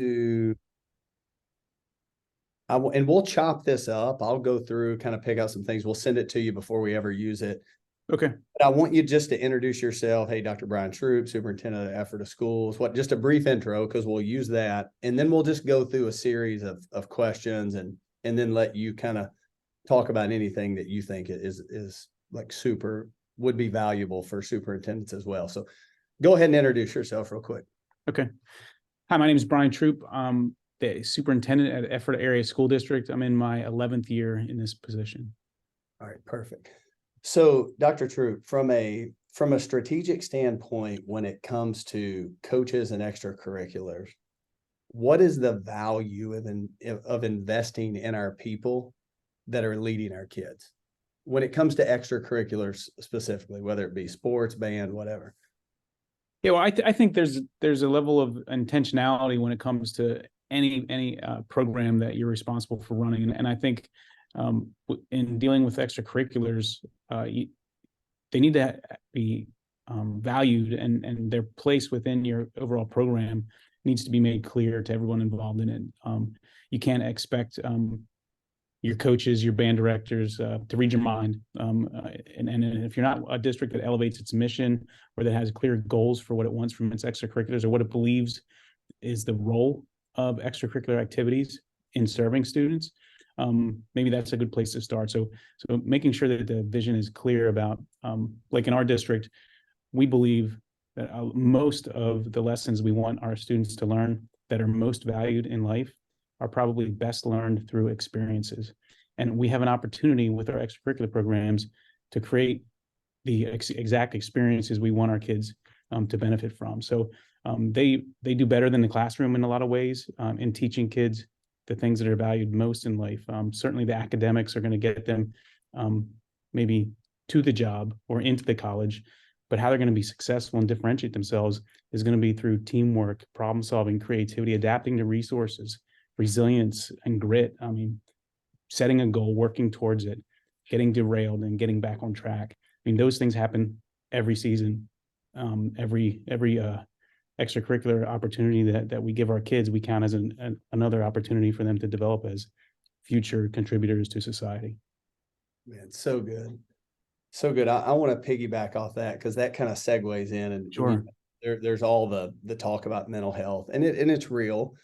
to, and we'll chop this up. I'll go through, kind of pick out some things. We'll send it to you before we ever use it. Okay. But I want you just to introduce yourself. Hey, Dr. Brian Troop, Superintendent of Ephrata Schools. Just a brief intro, because we'll use that. And then we'll just go through a series of questions and then let you kind of talk about anything that you think is like would be valuable for superintendents as well. So go ahead and introduce yourself real quick. Okay. Hi, my name is Brian Troop. I'm the superintendent at Ephrata Area School District. I'm in my 11th year in this position. All right, perfect. So, Dr. Troop, from a strategic standpoint, when it comes to coaches and extracurriculars, what is the value of investing in our people that are leading our kids when it comes to extracurriculars specifically, whether it be sports, band, whatever? Yeah, well, I think there's a level of intentionality when it comes to any program that you're responsible for running, and I think in dealing with extracurriculars, they need to be valued, and their place within your overall program needs to be made clear to everyone involved in it. You can't expect your coaches, your band directors to read your mind. And if you're not a district that elevates its mission or that has clear goals for what it wants from its extracurriculars or what it believes is the role of extracurricular activities in serving students, maybe that's a good place to start. So making sure that the vision is clear about, like in our district, we believe that most of the lessons we want our students to learn that are most valued in life are probably best learned through experiences. And we have an opportunity with our extracurricular programs to create the exact experiences we want our kids to benefit from. So they do better than the classroom in a lot of ways in teaching kids the things that are valued most in life. Certainly the academics are going to get them maybe to the job or into the college, but how they're going to be successful and differentiate themselves is going to be through teamwork, problem solving, creativity, adapting to resources, resilience, and grit. I mean, setting a goal, working towards it, getting derailed and getting back on track. I mean, those things happen every season. Every extracurricular opportunity that we give our kids, we count as another opportunity for them to develop as future contributors to society. Man, so good. So good. I want to piggyback off that because that kind of segues in, and Sure. There's all the talk about mental health, and it's real,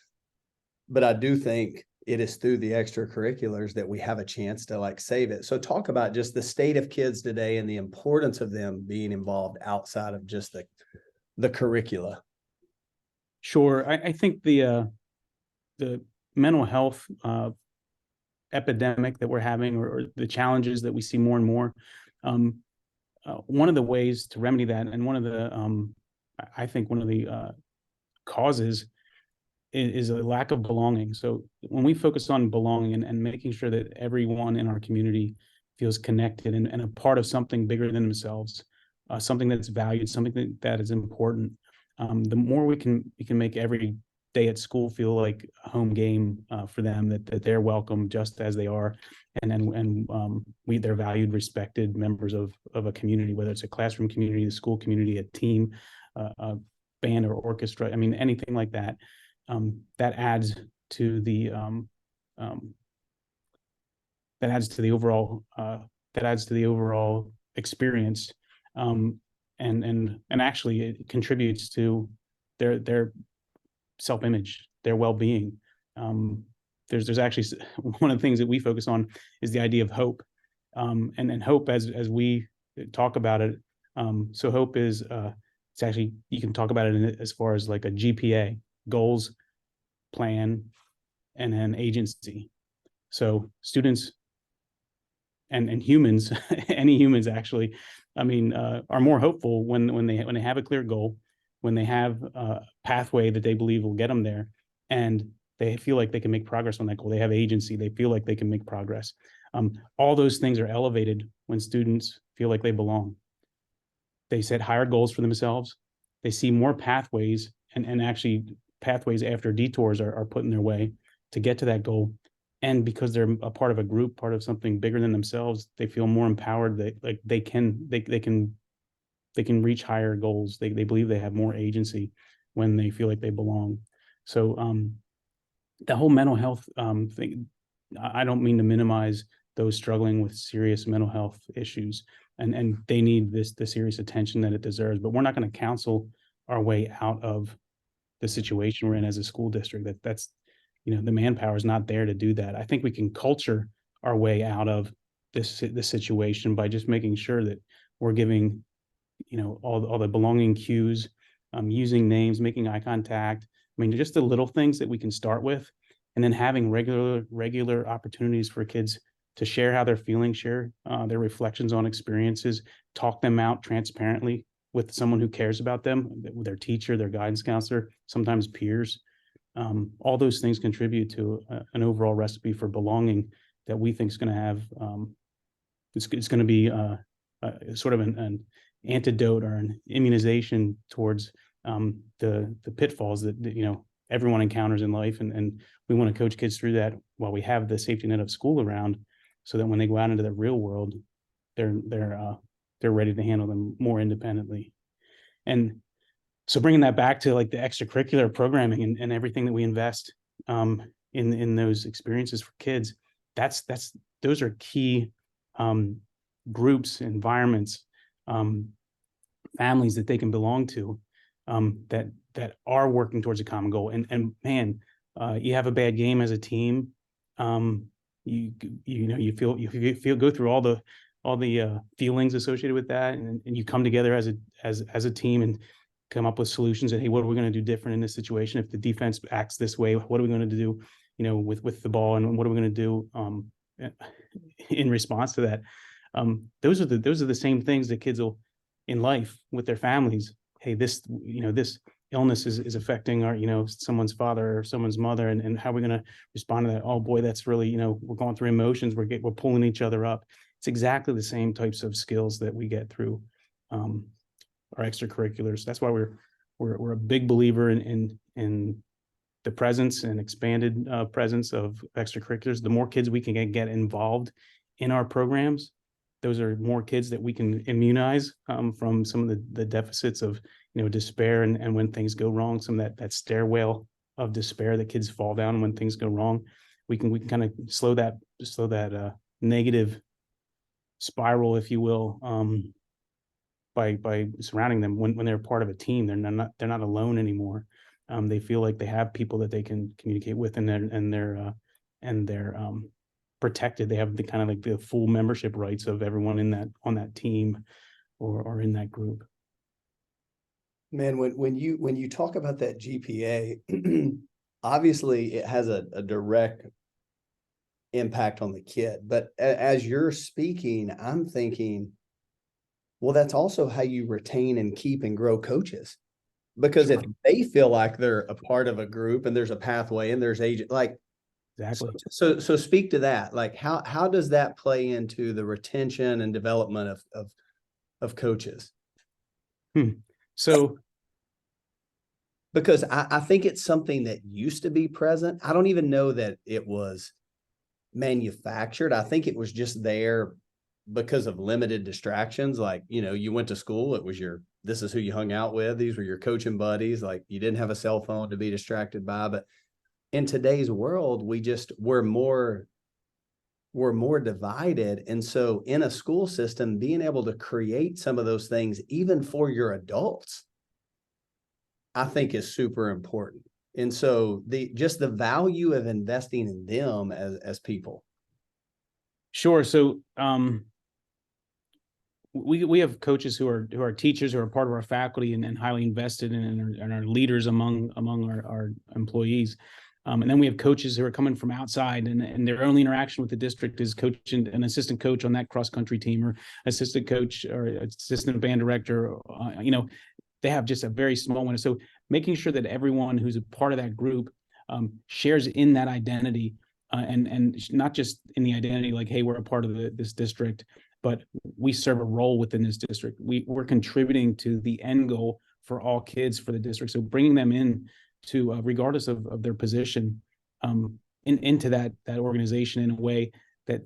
but I do think it is through the extracurriculars that we have a chance to like save it. So talk about just the state of kids today and the importance of them being involved outside of just the curricula. Sure. I think the mental health epidemic that we're having, or the challenges that we see more and more, one of the ways to remedy that, and one of the I think one of the causes is a lack of belonging. So when we focus on belonging and making sure that everyone in our community feels connected and a part of something bigger than themselves, something that's valued, something that is important, the more we can make every day at school feel like a home game for them, that they're welcome just as they are, and they're valued, respected members of a community, whether it's a classroom community, the school community, a team, a band or orchestra. I mean, anything like that. That adds to the overall experience, and actually it contributes to their self-image, their well-being. There's actually one of the things that we focus on is the idea of hope, and hope as we talk about it. So hope is it's actually, you can talk about it as far as like a GPA, goals, plan, and then agency. So students and humans, any humans actually, I mean, are more hopeful when they have a clear goal, when they have a pathway that they believe will get them there, and they feel like they can make progress on that goal. They have agency. They feel like they can make progress. All those things are elevated when students feel like they belong. They set higher goals for themselves. They see more pathways, and actually pathways after detours are put in their way to get to that goal. And because they're a part of a group, part of something bigger than themselves, they feel more empowered. They can reach higher goals. They believe they have more agency when they feel like they belong. So the whole mental health thing, I don't mean to minimize those struggling with serious mental health issues, and they need the serious attention that it deserves. But we're not going to counsel our way out of the situation we're in as a school district. That's the manpower is not there to do that. I think we can culture our way out of this situation by just making sure that we're giving all the belonging cues, using names, making eye contact. I mean, just the little things that we can start with, and then having regular opportunities for kids to share how they're feeling, share their reflections on experiences, talk them out transparently with someone who cares about them, with their teacher, their guidance counselor, sometimes peers. All those things contribute to an overall recipe for belonging that we think is going to have. It's going to be sort of an antidote or an immunization towards the pitfalls that everyone encounters in life, and we want to coach kids through that while we have the safety net of school around, so that when they go out into the real world, they're ready to handle them more independently. And so bringing that back to like the extracurricular programming and everything that we invest in those experiences for kids, those are key groups, environments, families that they can belong to, that are working towards a common goal. And man, you have a bad game as a team, you go through all the feelings associated with that, and you come together as a team and come up with solutions. And hey, what are we going to do different in this situation? If the defense acts this way, what are we going to do, with the ball, and what are we going to do in response to that? Those are the same things that kids will in life with their families. Hey, this illness is affecting our, someone's father or someone's mother, and how are we going to respond to that? Oh boy, that's really, we're going through emotions. We're pulling each other up. It's exactly the same types of skills that we get through our extracurriculars. That's why we're a big believer in the presence and expanded presence of extracurriculars. The more kids we can get involved in our programs, those are more kids that we can immunize from some of the deficits of despair, and when things go wrong, some of that stairwell of despair that kids fall down when things go wrong. We can kind of slow that negative spiral, if you will, by surrounding them when they're part of a team. They're not alone anymore. They feel like they have people that they can communicate with, and they're protected. They have the kind of like the full membership rights of everyone on that team or in that group. Man, when you talk about that GPA, obviously it has a direct impact on the kid. But as you're speaking, I'm thinking, well, that's also how you retain and keep and grow coaches. Because if they feel like they're a part of a group and there's a pathway and there's agent, like, exactly. So speak to that. Like, how does that play into the retention and development of coaches? So, because I think it's something that used to be present. I don't even know that it was manufactured. I think it was just there because of limited distractions. Like, you went to school, it was this is who you hung out with. These were your coaching buddies. Like, you didn't have a cell phone to be distracted by. But in today's world, we're more divided. And so in a school system, being able to create some of those things, even for your adults, I think is super important. And so the value of investing in them as people. Sure. So we have coaches who are teachers, who are part of our faculty and highly invested and are leaders among our employees. And then we have coaches who are coming from outside, and their only interaction with the district is coaching an assistant coach on that cross country team, or assistant coach or assistant band director. They have just a very small one. So making sure that everyone who's a part of that group shares in that identity, and not just in the identity like, hey, we're a part of this district, but we serve a role within this district. We're contributing to the end goal for all kids for the district. So bringing them in to regardless of their position into that organization in a way that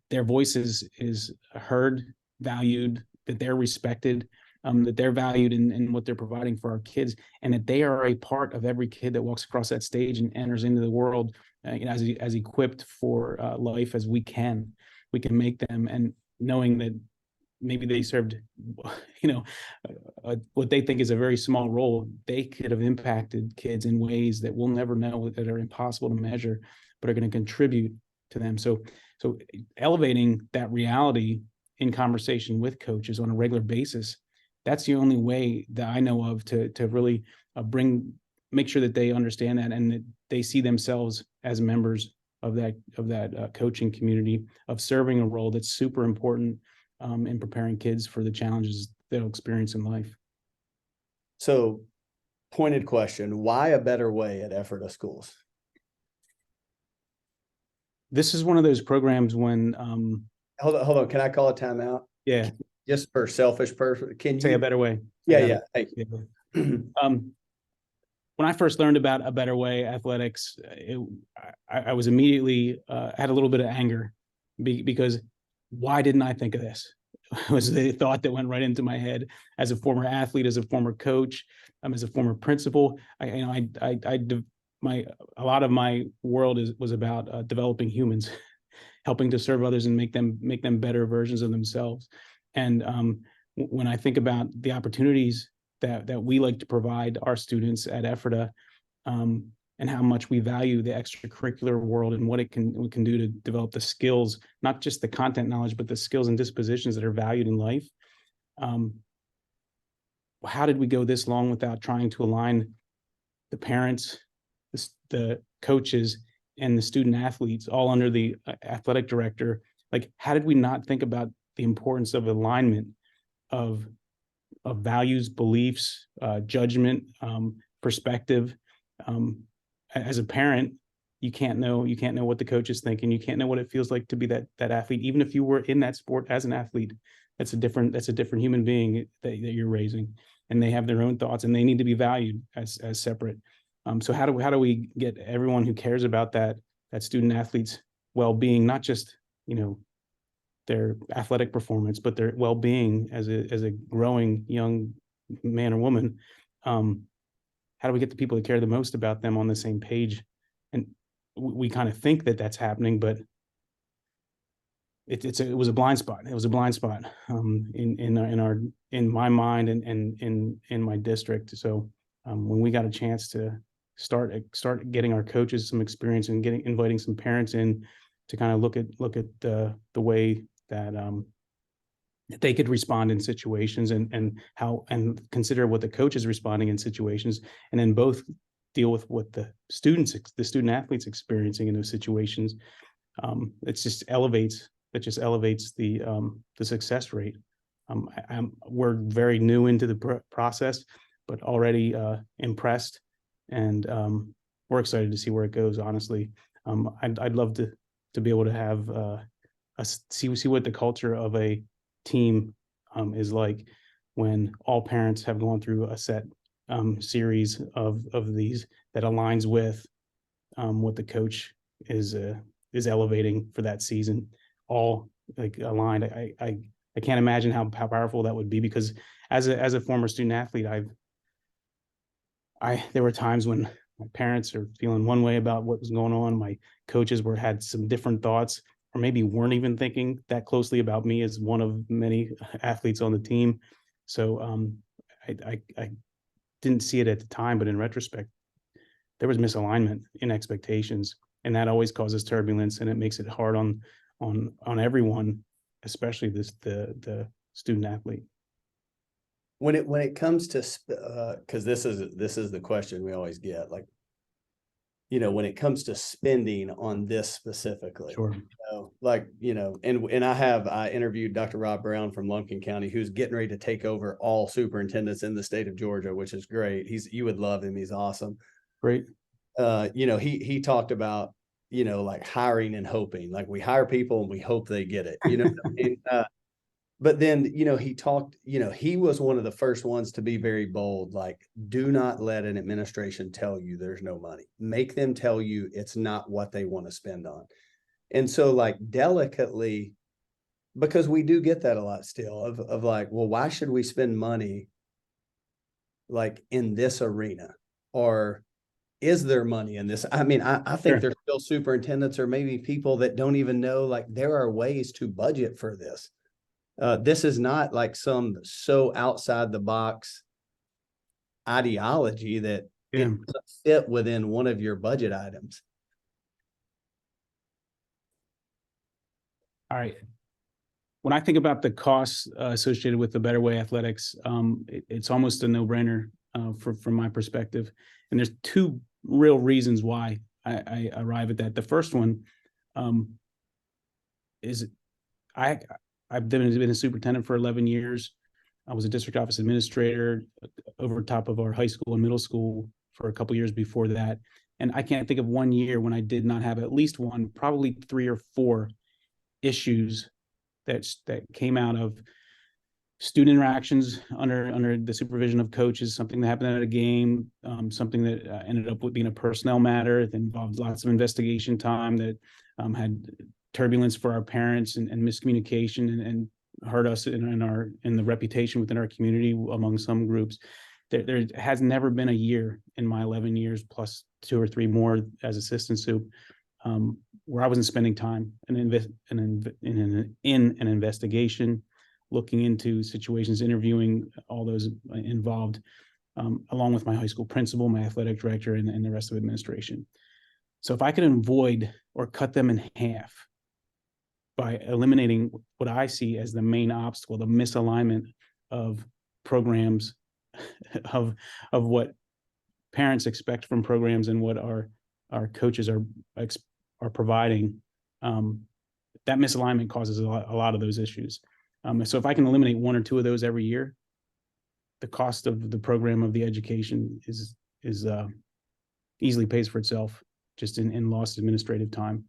their voice is heard, valued, that they're respected, that they're valued in what they're providing for our kids, and that they are a part of every kid that walks across that stage and enters into the world as equipped for life as we can make them. And knowing that maybe they served, what they think is a very small role, they could have impacted kids in ways that we'll never know, that are impossible to measure, but are going to contribute to them. So elevating that reality in conversation with coaches on a regular basis, that's the only way that I know of to really make sure that they understand that, and that they see themselves as members of that coaching community, of serving a role that's super important in preparing kids for the challenges they'll experience in life. So, pointed question, why a better way at Ephrata Schools? This is one of those programs when Hold on. Can I call a timeout? Yeah. Just for selfish person, can you say a better way? Yeah. Thank you. When I first learned about A Better Way Athletics, I was immediately had a little bit of anger because why didn't I think of this? Was the thought that went right into my head as a former athlete, as a former coach, as a former principal. A lot of my world was about developing humans, helping to serve others and make them better versions of themselves. And when I think about the opportunities that we like to provide our students at Ephrata, and how much we value the extracurricular world and what we can do to develop the skills, not just the content knowledge, but the skills and dispositions that are valued in life. How did we go this long without trying to align the parents, the coaches, and the student athletes all under the athletic director? Like, how did we not think about the importance of alignment of values, beliefs, judgment, perspective? As a parent, you can't know what the coach is thinking. You can't know what it feels like to be that athlete, even if you were in that sport as an athlete. That's a different human being that you're raising, and they have their own thoughts, and they need to be valued as separate. So how do we get everyone who cares about that student athlete's well-being, not just their athletic performance, but their well-being as a growing young man or woman? How do we get the people that care the most about them on the same page? And we kind of think that that's happening, but it was a blind spot. It was a blind spot in my mind and in my district. So when we got a chance to start getting our coaches some experience and inviting some parents in to kind of look at the way that they could respond in situations and consider what the coach is responding in situations, and then both deal with what the student athletes experiencing in those situations. It just elevates the success rate. We're very new into the process, but already impressed, and we're excited to see where it goes. Honestly, I'd love to be able to have see what the culture of a team is like when all parents have gone through a set series of these that aligns with what the coach is elevating for that season, all like aligned. I can't imagine how powerful that would be, because as a former student athlete, there were times when my parents are feeling one way about what was going on. My coaches had some different thoughts, or maybe weren't even thinking that closely about me as one of many athletes on the team. So I didn't see it at the time, but in retrospect, there was misalignment in expectations, and that always causes turbulence, and it makes it hard on everyone, especially the student athlete. When it comes to, because this is the question we always get, like, when it comes to spending on this specifically, Sure. And I interviewed Dr. Rob Brown from Lumpkin County, who's getting ready to take over all superintendents in the state of Georgia, which is great. You would love him. He's awesome. Great. He talked about, like hiring and hoping, like we hire people and we hope they get it, but then, he was one of the first ones to be very bold, like, do not let an administration tell you there's no money. Make them tell you it's not what they want to spend on. And so, like, delicately, because we do get that a lot still of like, well, why should we spend money like in this arena? Or is there money in this? I mean, I think Sure. there's still superintendents or maybe people that don't even know, like, there are ways to budget for this. This is not like some so outside the box ideology that Yeah. it doesn't fit within one of your budget items. All right. When I think about the costs associated with the Better Way Athletics, it's almost a no-brainer from my perspective. And there's two real reasons why I arrive at that. The first one is I've been a superintendent for 11 years. I was a district office administrator over top of our high school and middle school for a couple years before that. And I can't think of one year when I did not have at least one, probably 3 or 4 issues that came out of student interactions under the supervision of coaches, something that happened at a game, something that ended up with being a personnel matter that involved lots of investigation time, that had turbulence for our parents and miscommunication and hurt us in the reputation within our community among some groups. There has never been a year in my 11 years plus 2 or 3 more as assistant soup where I wasn't spending time in an investigation, looking into situations, interviewing all those involved, along with my high school principal, my athletic director, and the rest of administration. So if I could avoid or cut them in half by eliminating what I see as the main obstacle, the misalignment of programs, of what parents expect from programs and what our coaches are providing, that misalignment causes a lot of those issues. So if I can eliminate 1 or 2 of those every year, the cost of the program of the education is easily pays for itself just in lost administrative time.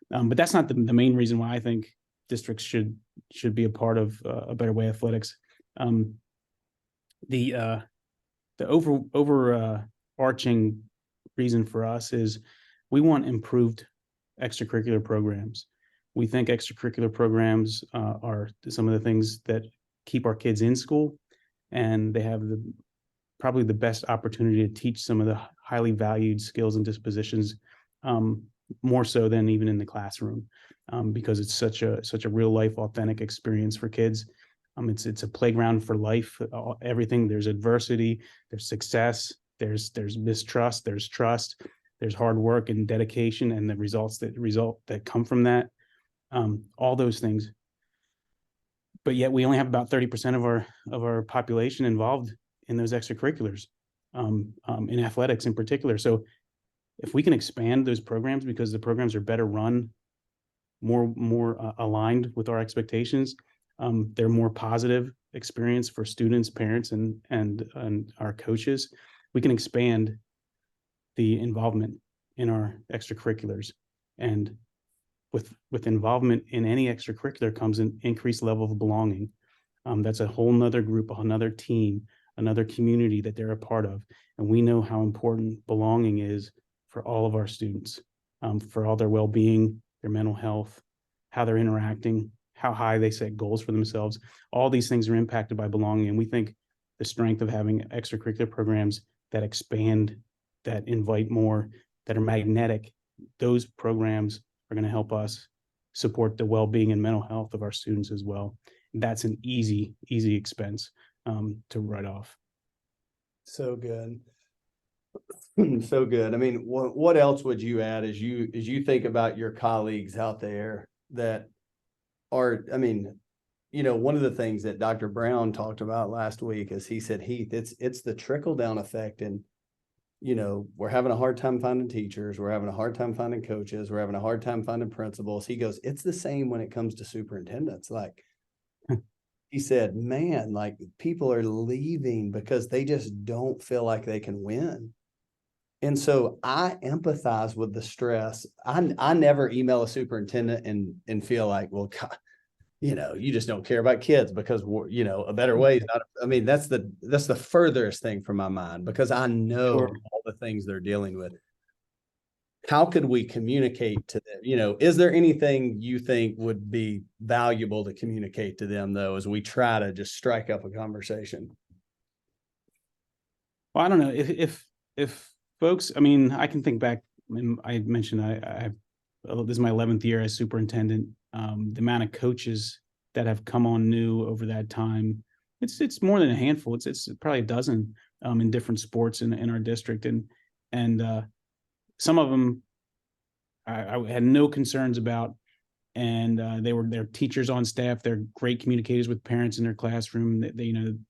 But that's not the main reason why I think districts should be a part of a Better Way Athletics. The overarching reason for us is we want improved extracurricular programs. We think extracurricular programs are some of the things that keep our kids in school, and they have probably the best opportunity to teach some of the highly valued skills and dispositions, more so than even in the classroom, because it's such a real life, authentic experience for kids. It's a playground for life. Everything, there's adversity, there's success, there's mistrust, there's trust, there's hard work and dedication, and the results that come from that. All those things. But yet we only have about 30% of our population involved in those extracurriculars, in athletics in particular. So if we can expand those programs because the programs are better run, more aligned with our expectations, they're more positive experience for students, parents, and our coaches, we can expand the involvement in our extracurriculars. And with involvement in any extracurricular comes an increased level of belonging. That's a whole nother group, another team, another community that they're a part of. And we know how important belonging is for all of our students, for all their well-being, their mental health, how they're interacting, how high they set goals for themselves. All these things are impacted by belonging. And we think the strength of having extracurricular programs that expand, that invite more, that are magnetic, those programs are going to help us support the well-being and mental health of our students as well. That's an easy expense to write off. So good. So good. I mean, what else would you add as you think about your colleagues out there that are, I mean, one of the things that Dr. Brown talked about last week is he said, Heath, it's the trickle down effect. And, we're having a hard time finding teachers. We're having a hard time finding coaches. We're having a hard time finding principals. He goes, it's the same when it comes to superintendents. Like, he said, man, like, people are leaving because they just don't feel like they can win. And so I empathize with the stress. I never email a superintendent and feel like, well, God, you just don't care about kids because a better way is not. I mean, that's the furthest thing from my mind because I know Sure. all the things they're dealing with. how could we communicate to them? You know, is there anything you think would be valuable to communicate to them, though, as we try to just strike up a conversation? Well, I don't know if folks, I mean, I can think back. I mentioned this is my 11th year as superintendent. The amount of coaches that have come on new over that time, it's more than a handful. It's probably a dozen in different sports in our district, and some of them I had no concerns about, and they're teachers on staff. They're great communicators with parents in their classroom.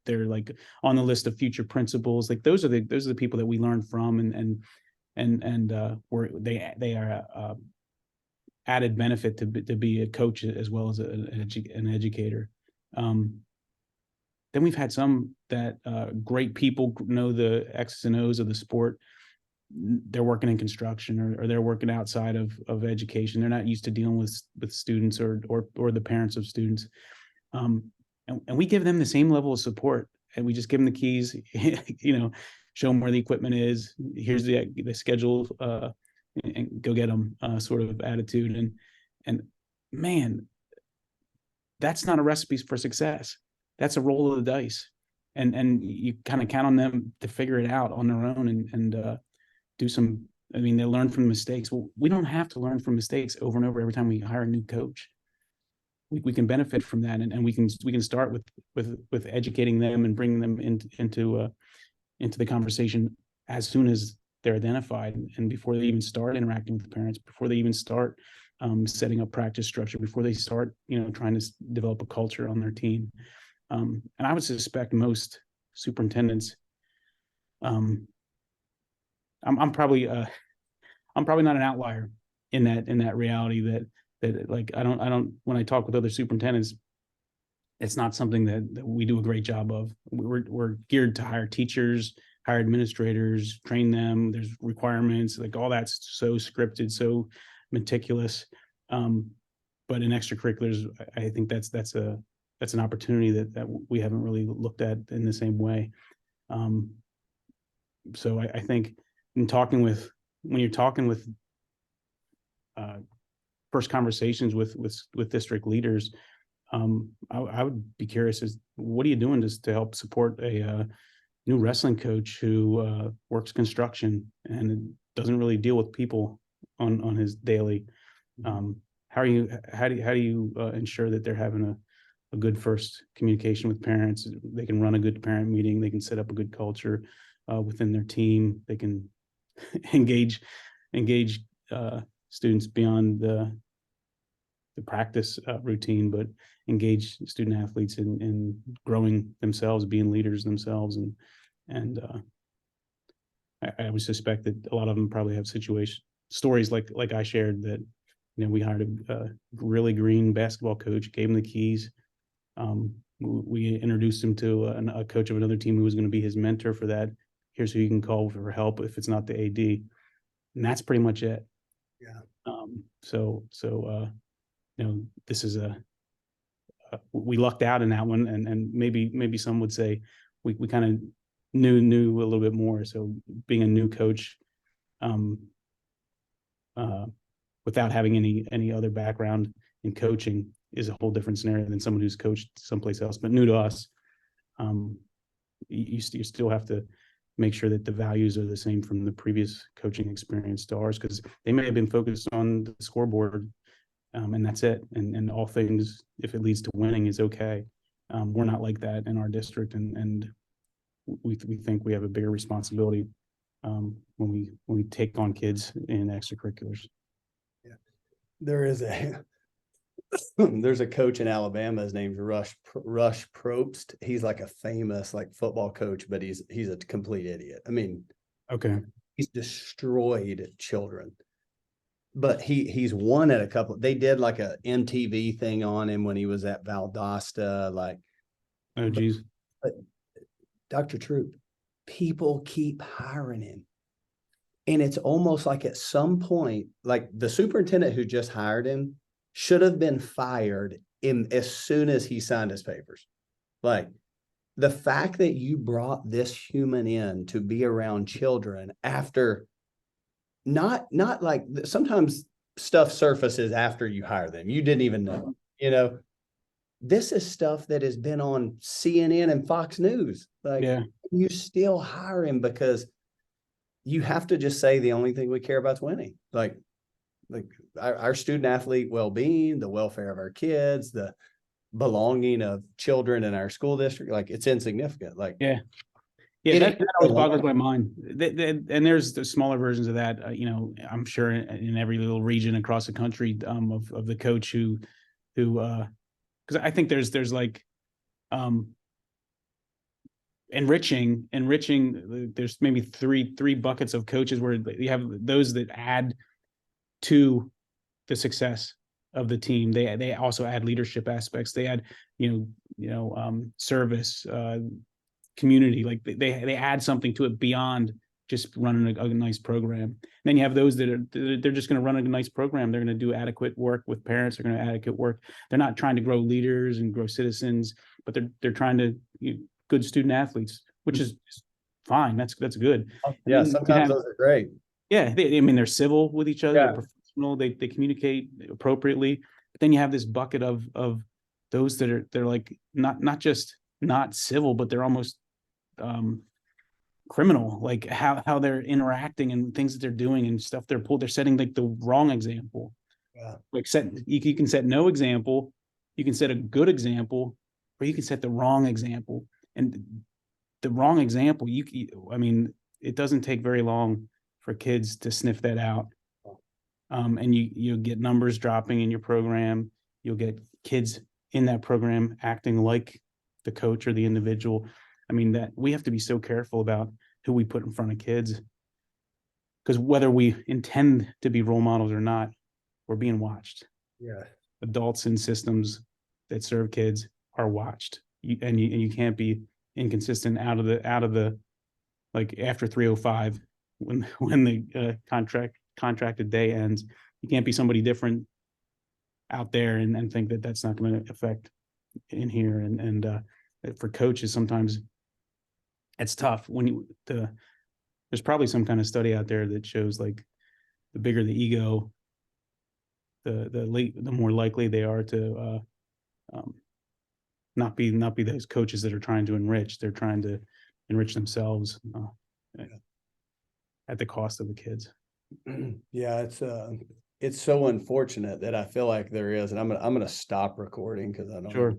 They're like on the list of future principals. Like those are the people that we learn from, and where they are added benefit to be a coach as well as an educator. Then we've had some that great people know the X's and O's of the sport. They're working in construction or they're working outside of education. They're not used to dealing with students or the parents of students. And we give them the same level of support, and we just give them the keys, show them where the equipment is. Here's the schedule, and go get them, sort of attitude. And man, that's not a recipe for success. That's a roll of the dice. And you kind of count on them to figure it out on their own and do some, I mean, they learn from mistakes. Well, we don't have to learn from mistakes over and over every time we hire a new coach. We can benefit from that, and we can start with educating them and bringing them into the conversation as soon as they're identified, and before they even start interacting with the parents, before they even start setting up practice structure, before they start trying to develop a culture on their team. And I would suspect most superintendents, I'm probably not an outlier in that reality that like I don't when I talk with other superintendents, it's not something that we do a great job of. We're geared to hire teachers, hire administrators, train them. There's requirements, like all that's so scripted, so meticulous. But in extracurriculars, I think that's an opportunity that we haven't really looked at in the same way. So I think when you're talking with first conversations with district leaders, I would be curious as what are you doing to help support a new wrestling coach who works construction and doesn't really deal with people on his daily. How do you ensure that they're having a good first communication with parents? They can run a good parent meeting. They can set up a good culture within their team. They can engage students beyond the practice routine, but engage student athletes in growing themselves, being leaders themselves, and I would suspect that a lot of them probably have stories like I shared, that we hired a really green basketball coach, gave him the keys. We introduced him to a coach of another team who was going to be his mentor for that. Here's who you can call for help if it's not the AD, and that's pretty much it. Yeah. So this is we lucked out in that one, and maybe some would say we kind of knew a little bit more. So being a new coach, without having any other background in coaching is a whole different scenario than someone who's coached someplace else, but new to us. You still have to make sure that the values are the same from the previous coaching experience to ours, because they may have been focused on the scoreboard, and that's it. And all things, if it leads to winning, is okay. We're not like that in our district, and we think we have a bigger responsibility when we take on kids in extracurriculars. Yeah, there's a coach in Alabama. His name's Rush Probst. He's like a famous football coach, but he's a complete idiot. I mean, okay, he's destroyed children. But he's won at a couple. They did like a MTV thing on him when he was at Valdosta. Oh geez. But Dr. Troop, people keep hiring him. And it's almost like at some point, like the superintendent who just hired him should have been fired as soon as he signed his papers. Like, the fact that you brought this human in to be around children after not like sometimes stuff surfaces after you hire them. You didn't even know, you know. This is stuff that has been on CNN and Fox News. Like, Yeah. you still hire him because you have to just say the only thing we care about is winning. Like our student athlete well-being, the welfare of our kids, the belonging of children in our school district. Like, it's insignificant. Like, Yeah. Yeah, that always boggles my mind. And there's the smaller versions of that. You know, I'm sure in every little region across the country, of the coach who, because I think there's like, enriching. There's maybe three buckets of coaches where you have those that add to the success of the team. They also add leadership aspects. They add, service, community. Like they add something to it beyond just running a nice program. And then you have those that they're just going to run a nice program. They're going to do adequate work with parents. They're going to adequate work. They're not trying to grow leaders and grow citizens, but they're trying to good student athletes, which is fine. That's good. Yeah, sometimes those are great. Yeah, they're civil with each other. Yeah. They're professional. They communicate appropriately. But then you have this bucket of those they're like not just not civil, but they're almost criminal. Like how they're interacting and things that they're doing and stuff they're setting like the wrong example. Yeah. Like you can set no example, you can set a good example, or you can set the wrong example. And the wrong example, I mean, it doesn't take very long for kids to sniff that out. And you'll get numbers dropping in your program. You'll get kids in that program acting like the coach or the individual. I mean, that we have to be so careful about who we put in front of kids, because whether we intend to be role models or not, we're being watched. Yeah. Adults in systems that serve kids are watched. You can't be inconsistent out of the like after 3:05 when the contracted day ends. You can't be somebody different out there and think that that's not going to affect in here. And for coaches, sometimes it's tough when there's probably some kind of study out there that shows like the bigger the ego, the more likely they are to not be those coaches that are trying to enrich. They're trying to enrich themselves at the cost of the kids. Yeah, it's so unfortunate that I feel like there is, and I'm gonna stop recording because I don't. Sure.